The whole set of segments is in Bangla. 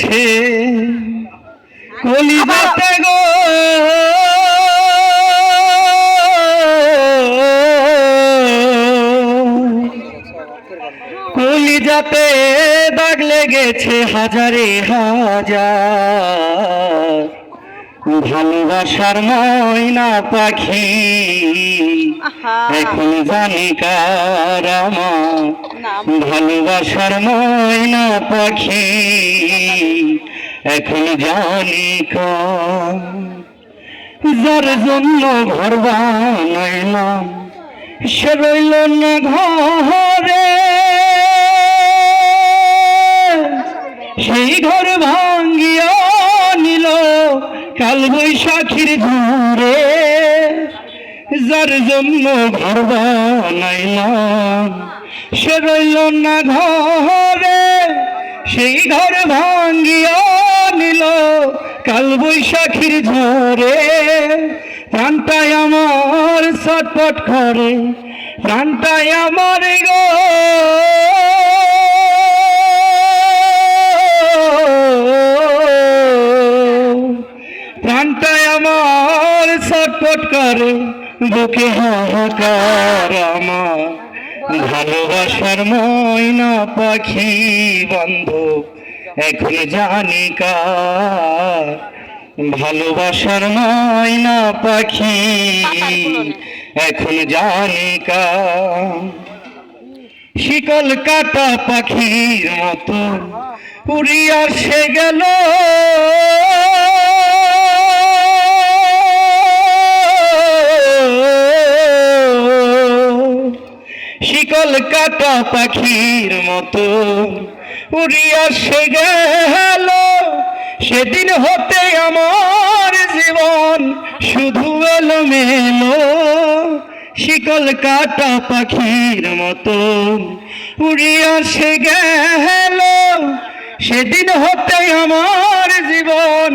গেছে কলিজাতে গো, কলিজাতে দাগ লেগেছে হাজারে হাজার। ভালোবাসার ময়না পাখি এখন জানি কার আমার, ভালোবাসার ময়না পাখি এখন জানি কার। যার জন্য ঘর বানাইলাম সে রইল না ঘরে, সেই ঘর ভাঙ্গিয়া নিল কাল বৈশাখীর ঝড়ে। যার জন্য ঘর বানাইলাম সে রইল না ঘরে, সেই ঘর ভাঙ্গিয়া নিল কাল বৈশাখীর ঝড়ে। প্রাণটাই আমার ছটফট করে, প্রাণটাই আমার গো, প্রাণটাই আমার ছটফট করে, বুকে হাহাকার আমার। ভালোবাসার ময়না পাখি বন্ধু এখন জানি কার, ভালোবাসার ময়না পাখি এখন জানি কার। শিকল কাটা পাখির মতো উড়িয়া সে গেল, শিকল কাটা পাখির মতো উড়িয়া সে গেল। সেদিন হতে আমার জীবন শুধু এলোমেলো, শিকল কাটা পাখির মতো উড়িয়া সে গেল। সেদিন হতে আমার জীবন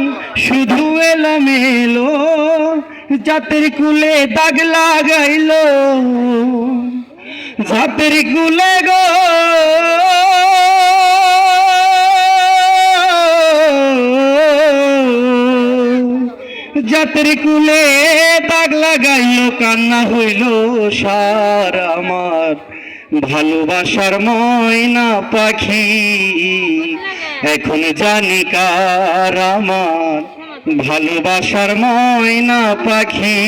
শুধু এলোমেলো, জাতের কুলে দাগ লাগাইল, জাতের কুলে গো, জাতের কুলে দাগ লাগাইল, কান্না হইল সার আমার। ভালোবাসার ময়না পাখি এখন জানি কার আমার, ভালোবাসার ময়না পাখি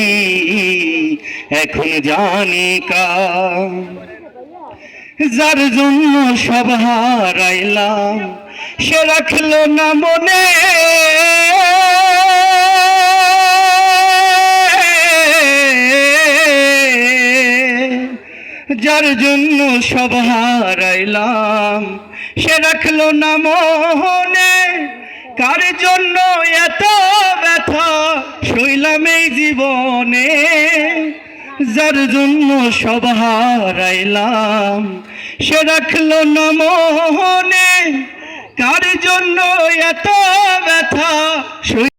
এখন জানি কার। যার জন্য সব হারাইলাম সে রাখলো না মনে, যার জন্য সব হারাইলাম সে রাখলো না মনে। কার জন্য এত ব্যথা সইলাম এই জীবনে, যার জন্য সব হারাইলাম সে রাখলো না মনে। কার জন্য এত ব্যথা